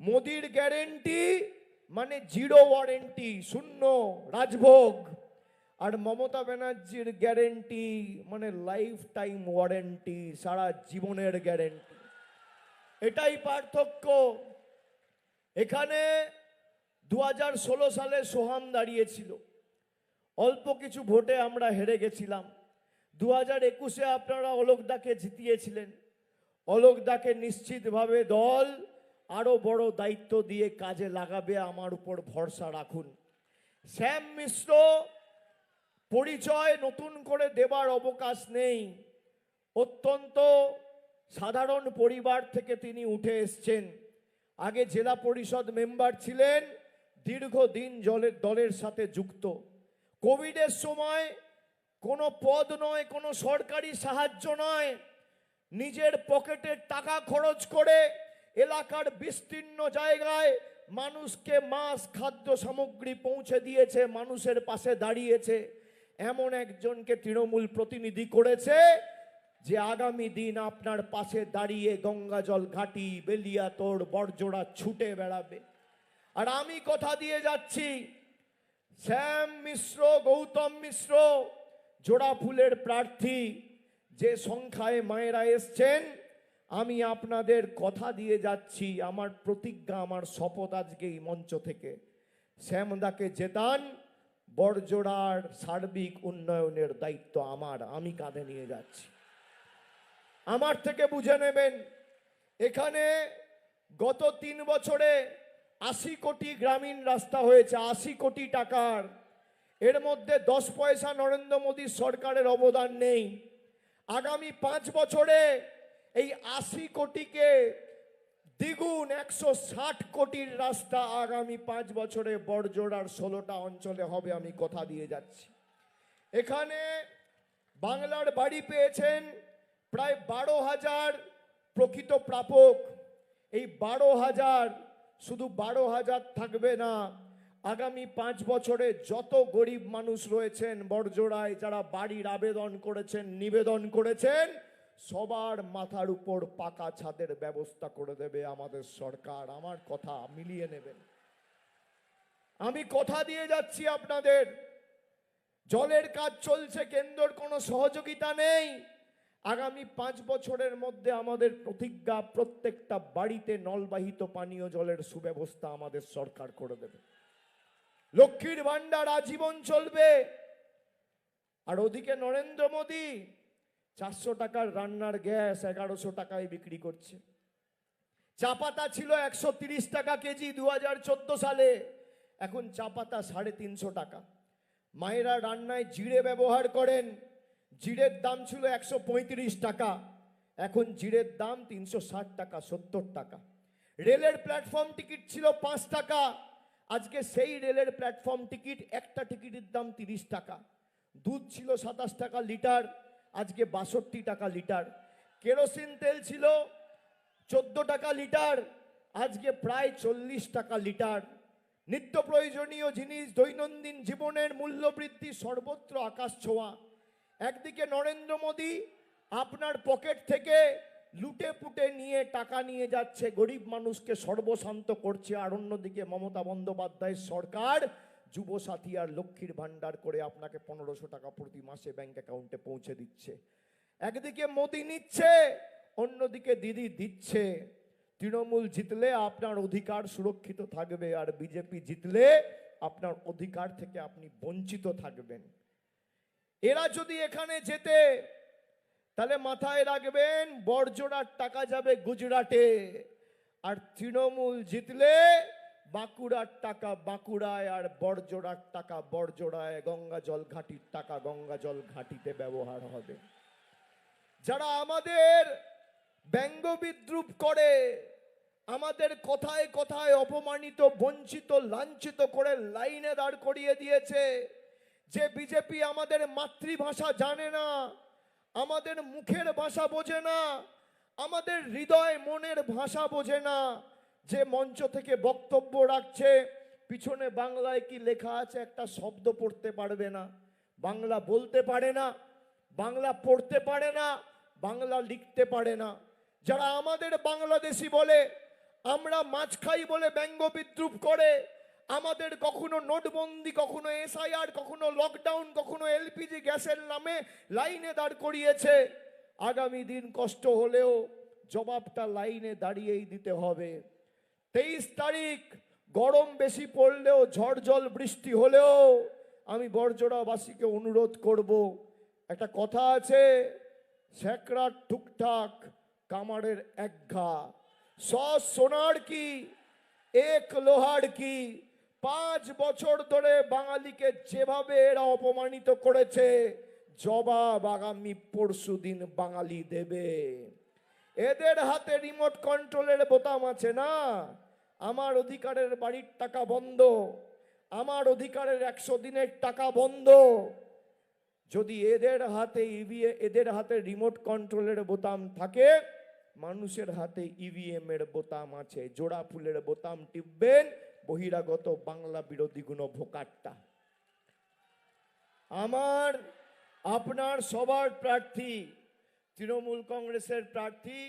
মোদির গ্যারেন্টি মানে zero warranty, শূন্য রাজভোগ। আর মমতা ব্যানার্জির গ্যারেন্টি মানে লাইফ টাইম ওয়ারেন্টি, সারা জীবনের গ্যারেন্টি। এটাই পার্থক্য। এখানে 2016 সালে সোহাম দাঁড়িয়েছিল, অল্প কিছু ভোটে আমরা হেরে গেছিলাম। 2021-এ আপনারা অলোকদাকে জিতিয়েছিলেন। অলোকদাকে নিশ্চিতভাবে দল আরো বড় দায়িত্ব দিয়ে কাজে লাগাবে, আমার উপর ভরসা রাখুন। শ্যাম মিশ্র পরিচয় নতুন করে দেবার অবকাশ নেই। অত্যন্ত সাধারণ পরিবার থেকে তিনি উঠে এসছেন। আগে জেলা পরিষদ মেম্বার ছিলেন, দীর্ঘদিন দলের সাথে যুক্ত। কোভিডের সময় কোনো পদ নয়, কোনো সরকারি সাহায্য নয়, নিজের পকেটের টাকা খরচ করে এলাকার বিস্তীর্ণ জায়গায় মানুষকে মাছ খাদ্য সামগ্রী পৌঁছে দিয়েছে, মানুষের পাশে দাঁড়িয়েছে। এমন একজনকে তৃণমূল প্রতিনিধি করেছে যে আগামী দিন আপনার পাশে দাঁড়িয়ে গঙ্গাজল ঘাটি, বেলিয়াতোড়, বড়জোড়া ছুটে বেড়াবে। আর আমি কথা দিয়ে যাচ্ছি, শ্যাম মিশ্র, গৌতম মিশ্র জোড়া ফুলের প্রার্থী, যে সংখ্যায় মায়েরা এসছেন, আমি আপনাদের কথা দিয়ে যাচ্ছি, আমার প্রতিজ্ঞা, আমার শপথ আজকে এই মঞ্চ থেকে, শ্যামদাকে জেতান। বড়জোড়ার সার্বিক উন্নয়নের দায়িত্ব আমার, আমি কাঁধে নিয়ে যাচ্ছি। আমার থেকে বুঝে নেবেন, এখানে গত 3 বছরে 80 কোটি গ্রামীণ রাস্তা হয়েছে, 80 কোটি টাকার। এর মধ্যে 10 পয়সা নরেন্দ্র মোদী সরকারের অবদান নেই। আগামী 5 বছরে এই 80 কোটিকে দ্বিগুণ 160 কোটির রাস্তা আগামী 5 বছরে বড়জোড়ার 16টা অঞ্চলে হবে, আমি কথা দিয়ে যাচ্ছি। এখানে বাংলার বাড়ি পেয়েছেন প্রায় 12,000 প্রকৃত প্রাপক। এই 12,000 শুধু 12,000 থাকবে না, আগামী 5 বছরে যত গরিব মানুষ রয়েছেন বড়জোড়ায়, যারা বাড়ির আবেদন করেছেন, নিবেদন করেছেন, সবার মাথার উপর পাকা ছাদের ব্যবস্থা করে দেবে আমাদের সরকার। আমার কথা মিলিয়ে নেবেন, আমি কথা দিয়ে যাচ্ছি আপনাদের। জলের কাজ চলছে, কেন্দ্রের কোনো সহযোগিতা নেই। আগামী 5 বছরের মধ্যে আমাদের প্রতিজ্ঞা, প্রত্যেকটা বাড়িতে নলবাহিত পানীয় জলের সুব্যবস্থা আমাদের সরকার করে দেবে। লক্ষ্মীর ভান্ডার আজীবন চলবে। আর ওদিকে নরেন্দ্র মোদী 400 টাকার রান্নার গ্যাস 1100 টাকায় বিক্রি করছে। চা পাতা ছিল 130 টাকা কেজি 2014 সালে, এখন চা পাতা 350 টাকা। মায়েরা রান্নায় জিরে ব্যবহার করেন, জিরের দাম ছিল 135 টাকা, এখন জিরের দাম 360 টাকা, 70 টাকা। রেলের প্ল্যাটফর্ম টিকিট ছিল 5 টাকা, আজকে সেই রেলের প্ল্যাটফর্ম টিকিট, একটা টিকিটের দাম 30 টাকা। দুধ ছিল 27 টাকা লিটার, আজকে 62 টাকা লিটার। কেরোসিন তেল ছিল 14 টাকা লিটার, আজকে প্রায় 40 টাকা লিটার। নিত্য প্রয়োজনীয় জিনিস, দৈনন্দিন জীবনের মূল্য বৃদ্ধি সর্বত্র আকাশ ছোঁয়া। একদিকে নরেন্দ্র মোদী আপনার পকেট থেকে লুটে পুটে নিয়ে টাকা নিয়ে যাচ্ছে, গরিব মানুষকে সর্বশান্ত করছে। আর অন্যদিকে মমতা বন্দ্যোপাধ্যায়ের সরকার যুবসাথী আর লক্ষ্মীর ভান্ডার করে আপনাকে 1500 টাকা প্রতি মাসে ব্যাংক অ্যাকাউন্টে পৌঁছে দিচ্ছে। একদিকে মোদী নিচ্ছে, অন্যদিকে দিদি দিচ্ছে। তৃণমূল জিতলে আপনার অধিকার সুরক্ষিত থাকবে, আর বিজেপি জিতলে আপনার অধিকার থেকে আপনি বঞ্চিত থাকবেন। এরা যদি এখানে জেতে, তাহলে মাথায় রাখবেন বড়জোড়ার টাকা যাবে গুজরাটে, আর তৃণমূল জিতলে বাঁকুড়ার টাকা বাঁকুড়ায়, আর বড়জোড়ার টাকা বড়জোড়ায়, গঙ্গাজল ঘাটির টাকা গঙ্গাজল ঘাটিতে ব্যবহার হবে। যারা আমাদের ব্যঙ্গ বিদ্রুপ করে, আমাদের কথায় কথায় অপমানিত, বঞ্চিত, লাঞ্ছিত করে লাইনে দাঁড় করিয়ে দিয়েছে, যে বিজেপি আমাদের মাতৃভাষা জানে না, আমাদের মুখের ভাষা বোঝে না, আমাদের হৃদয় মনের ভাষা বোঝে না, যে মঞ্চ থেকে বক্তব্য রাখছে, পিছনে বাংলায় কি লেখা আছে একটা শব্দ পড়তে পারবে না, বাংলা বলতে পারে না, বাংলা পড়তে পারে না, বাংলা লিখতে পারে না। যারা আমাদের বাংলাদেশি বলে, আমরা মাছ খাই বলে ব্যঙ্গ বিদ্রুপ করে আমাদের কখনো নোটবন্দি, কখনো এসআইআর, কখনো লকডাউন, কখনো এলপিজি গ্যাসের নামে লাইনে দাঁড় করিয়েছে। আগামী দিন কষ্ট হলেও জবাবটা লাইনে দাঁড়িয়েই দিতে হবে। 23 তারিখ গরম বেশি পড়লেও, ঝড় জল বৃষ্টি হলেও আমি বড়জোড়াবাসীকে অনুরোধ করব, একটা কথা আছে, স্যাকরার টুকটাক কামারের এক ঘা, 100 সোনার কি এক লোহার কি। 5 বছর ধরে বাঙালিকে যেভাবে এরা অপমানিত করেছে, জবাব আগামী পরশুদিন বাঙালি দেবে। এদের হাতে রিমোট কন্ট্রোলের বোতাম আছে না। আমার অধিকারের বাড়ির টাকা বন্ধ, আমার অধিকারের 100 দিনের টাকা বন্ধ। যদি এদের হাতে রিমোট কন্ট্রোলের বোতাম থাকে, মানুষের হাতে ইভিএম এর বোতাম আছে। জোড়া ফুলের বোতাম টিপবেন, বহিরাগত বাংলা বিরোধী গুণ ভোকাট্টা। আমার আপনার সবার প্রার্থী, তৃণমূল কংগ্রেসের প্রার্থী,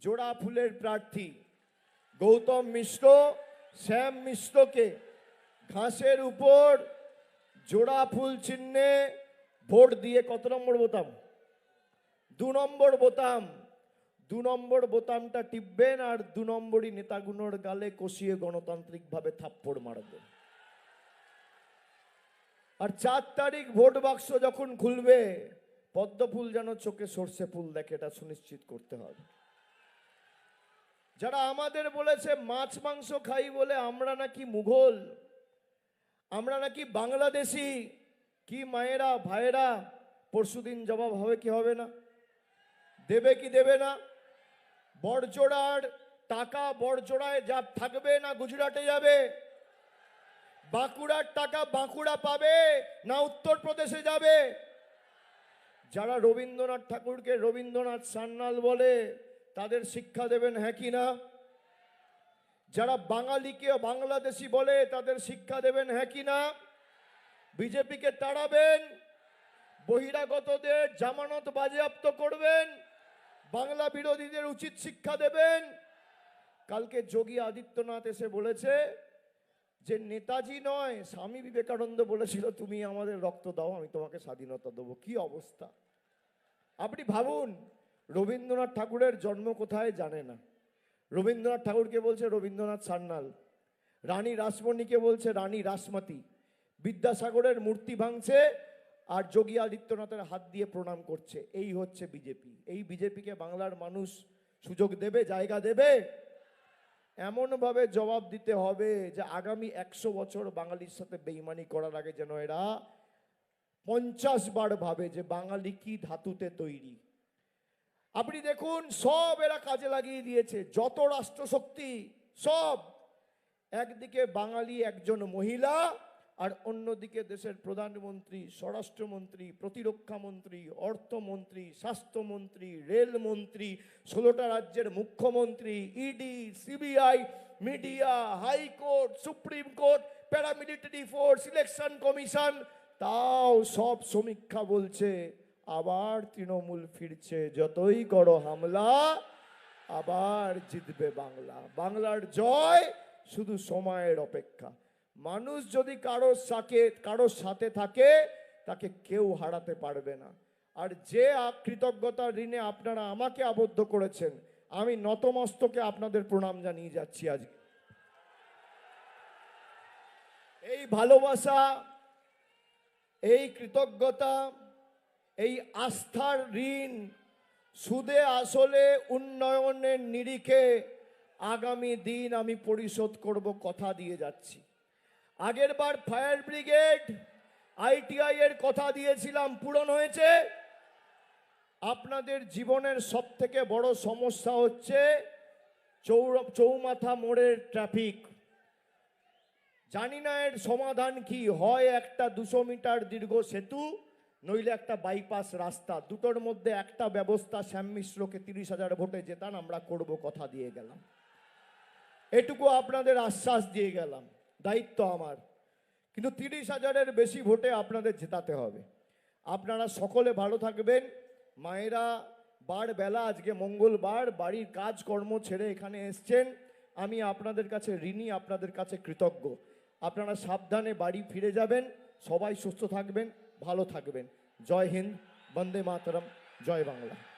জোড়া ফুলের প্রার্থী গৌতম মিশ্র, শ্যাম মিশ্রকে ঘাসের উপর জোড়া ফুল চিহ্নে ভোট দিয়ে কত নম্বর বোতাম? 2 নম্বর বোতাম। 2 নম্বর বোতামটা টিপবেন আর 2 নম্বরই নেতাগুলোর গালে কষিয়ে গণতান্ত্রিকভাবে থাপ্পড় মারবেন। আর 4 তারিখ ভোট বাক্স যখন খুলবে, পদ্ম ফুল যেন চোখে সর্ষে ফুল দেখে, এটা সুনিশ্চিত করতে হবে। যারা আমাদের বলেছে মাছ মাংস খাই বলে আমরা নাকি মুঘল, আমরা নাকি বাংলাদেশি, কি মায়েরা ভাইয়েরা, পরশুদিন জবাব হবে কি হবে না? দেবে কি দেবে না? বড়জোড়ার টাকা বড়জোড়ায় যা থাকবে না গুজরাটে যাবে? বাঁকুড়ার টাকা বাঁকুড়া পাবে না উত্তরপ্রদেশে যাবে? যারা রবীন্দ্রনাথ ঠাকুরকে রবীন্দ্রনাথ সান্যাল বলে, তাদের শিক্ষা দেবেন হ্যাঁ কি না? যারা বাঙালিকে বাংলাদেশি বলে, তাদের শিক্ষা দেবেন হ্যাঁ কি না? বিজেপিকে তাড়াবেন, বহিরাগতদের জামানত বাজেয়াপ্ত করবেন, বাংলা বিরোধীদের উচিত শিক্ষা দেবেন। কালকে যোগী আদিত্যনাথ এসে বলেছে যে নেতাজি নয়, স্বামী বিবেকানন্দ বলেছিল তুমি আমাদের রক্ত দাও, আমি তোমাকে স্বাধীনতা দেবো। কি অবস্থা! আপনি ভাবুন, রবীন্দ্রনাথ ঠাকুরের জন্ম কোথায় জানে না, রবীন্দ্রনাথ ঠাকুরকে বলছে রবীন্দ্রনাথ সান্যাল, রানী রাসমণিকে বলছে রানী রাসমতি, বিদ্যাসাগরের মূর্তি ভাঙছে আর যোগী আদিত্যনাথের হাত দিয়ে প্রণাম করছে। এই হচ্ছে বিজেপি। এই বিজেপিকে বাংলার মানুষ সুযোগ দেবে, জায়গা দেবে? এমনভাবে জবাব দিতে হবে যে আগামী 100 বছর বাঙালির সাথে বেইমানি করার আগে যেন এরা 50 বার ভাবে যে বাঙালি কি ধাতুতে তৈরি। আপনি দেখুন, সব এরা কাজে লাগিয়ে দিয়েছে, যত রাষ্ট্রশক্তি সব। একদিকে বাঙালি একজন মহিলা, আর অন্যদিকে দেশের প্রধানমন্ত্রী, স্বরাষ্ট্রমন্ত্রী, প্রতিরক্ষা মন্ত্রী, অর্থমন্ত্রী, স্বাস্থ্যমন্ত্রী, রেলমন্ত্রী, 16টা রাজ্যের মুখ্যমন্ত্রী, ED, CBI, media, high court, supreme court, paramilitary force, election commission, তাও সব সমীক্ষা বলছে আবার তৃণমূল ফিরছে। যতই করো হামলা, আবার জিতবে বাংলা। বাংলার জয় শুধু সময়ের অপেক্ষা। মানুষ যদি কারোর সাথে থাকে, তাকে কেউ হারাতে পারবে না। আর যে কৃতজ্ঞতার ঋণে আপনারা আমাকে আবদ্ধ করেছেন, আমি নতমস্তকে আপনাদের প্রণাম জানিয়ে যাচ্ছি। আজকে এই ভালোবাসা, এই কৃতজ্ঞতা, এই আস্থার ঋণ সুদে আসলে উন্নয়নের নিরিখে আগামী দিন আমি পরিশোধ করব, কথা দিয়ে যাচ্ছি। আগের বার ফায়ার ব্রিগেড, আইটিআই এর কথা দিয়েছিলাম, পূরণ হয়েছে। আপনাদের জীবনের সবথেকে বড় সমস্যা হচ্ছে চৌমাথা মোড়ের ট্রাফিক। জানি না এর সমাধান কি হয়, একটা 200 মিটার দীর্ঘ সেতু, নইলে একটা বাইপাস রাস্তা, দুটোর মধ্যে একটা ব্যবস্থা শ্যাম মিশ্রকে 30,000 ভোটে জেতান, আমরা করব, কথা দিয়ে গেলাম। এটুকু আপনাদের আশ্বাস দিয়ে গেলাম, দায়িত্ব আমার। কিন্তু 30,000-এর বেশি ভোটে আপনাদের জেতাতে হবে। আপনারা সকলে ভালো থাকবেন। মায়েরা বার বেলা, আজকে মঙ্গলবার, বাড়ির কাজকর্ম ছেড়ে এখানে এসছেন, আমি আপনাদের কাছে ঋণী, আপনাদের কাছে কৃতজ্ঞ। আপনারা সাবধানে বাড়ি ফিরে যাবেন, সবাই সুস্থ থাকবেন, ভালো থাকবেন। জয় হিন্দ, বন্দে মাতরম, জয় বাংলা।